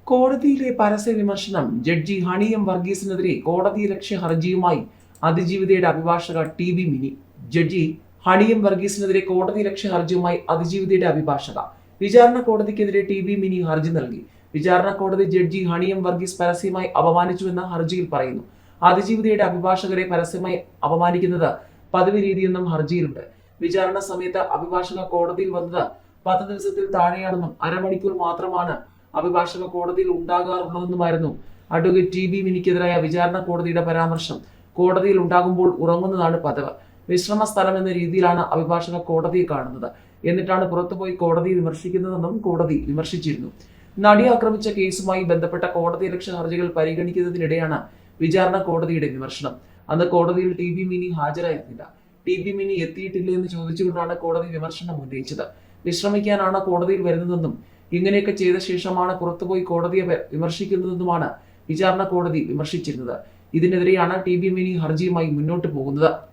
കോടതിയിലെ പരസ്യ വിമർശനം. ജഡ്ജി ഹണി എം വർഗീസിനെതിരെ കോടതിയലക്ഷ്യ ഹർജിയുമായി അതിജീവിതയുടെ അഭിഭാഷക T V Mini. Judge Honey M വർഗീസിനെതിരെ കോടതിയലക്ഷ്യ ഹർജിയുമായി അതിജീവിതയുടെ അഭിഭാഷക. വിചാരണ കോടതിക്കെതിരെ ടി വി മിനി ഹർജി നൽകി. വിചാരണ കോടതി ജഡ്ജി ഹണി എം വർഗീസ് പരസ്യമായി അപമാനിച്ചുവെന്ന് ഹർജിയിൽ പറയുന്നു. അതിജീവിതയുടെ അഭിഭാഷകരെ പരസ്യമായി അപമാനിക്കുന്നത് പതിവ് രീതിയെന്നും ഹർജിയിലുണ്ട്. വിചാരണ സമയത്ത് അഭിഭാഷക കോടതിയിൽ വന്നത് 10 ദിവസത്തിൽ താഴെയാണെന്നും അരമണിക്കൂർ മാത്രമാണ് അഭിഭാഷക കോടതിയിൽ ഉണ്ടാകാറുള്ളതെന്നുമായിരുന്നു അഡ്വക്കേറ്റ് ടി ബി മിനിക്കെതിരായ വിചാരണ കോടതിയുടെ പരാമർശം. കോടതിയിൽ ഉണ്ടാകുമ്പോൾ ഉറങ്ങുന്നതാണ് പതിവ്. വിശ്രമ സ്ഥലം എന്ന രീതിയിലാണ് അഭിഭാഷക കോടതിയെ കാണുന്നത്. എന്നിട്ടാണ് പുറത്തുപോയി കോടതിയെ വിമർശിക്കുന്നതെന്നും കോടതി വിമർശിച്ചിരുന്നു. നടിയെ ആക്രമിച്ച കേസുമായി ബന്ധപ്പെട്ട കോടതിയലക്ഷ്യ ഹർജികൾ പരിഗണിക്കുന്നതിനിടെയാണ് വിചാരണ കോടതിയുടെ വിമർശനം. അന്ന് കോടതിയിൽ ടി ബി മിനി ഹാജരായിരുന്നില്ല. ടി ബി മിനി എത്തിയിട്ടില്ലേ എന്ന് ചോദിച്ചുകൊണ്ടാണ് കോടതി വിമർശനം ഉന്നയിച്ചത്. വിശ്രമിക്കാനാണ് കോടതിയിൽ വരുന്നതെന്നും ഇങ്ങനെയൊക്കെ ചെയ്ത ശേഷമാണ് പുറത്തുപോയി കോടതിയെ വിമർശിക്കുന്നതെന്നുമാണ് വിചാരണ കോടതി വിമർശിച്ചിരുന്നത്. ഇതിനെതിരെയാണ് ടി ബി മിനി ഹർജിയുമായി മുന്നോട്ട് പോകുന്നത്.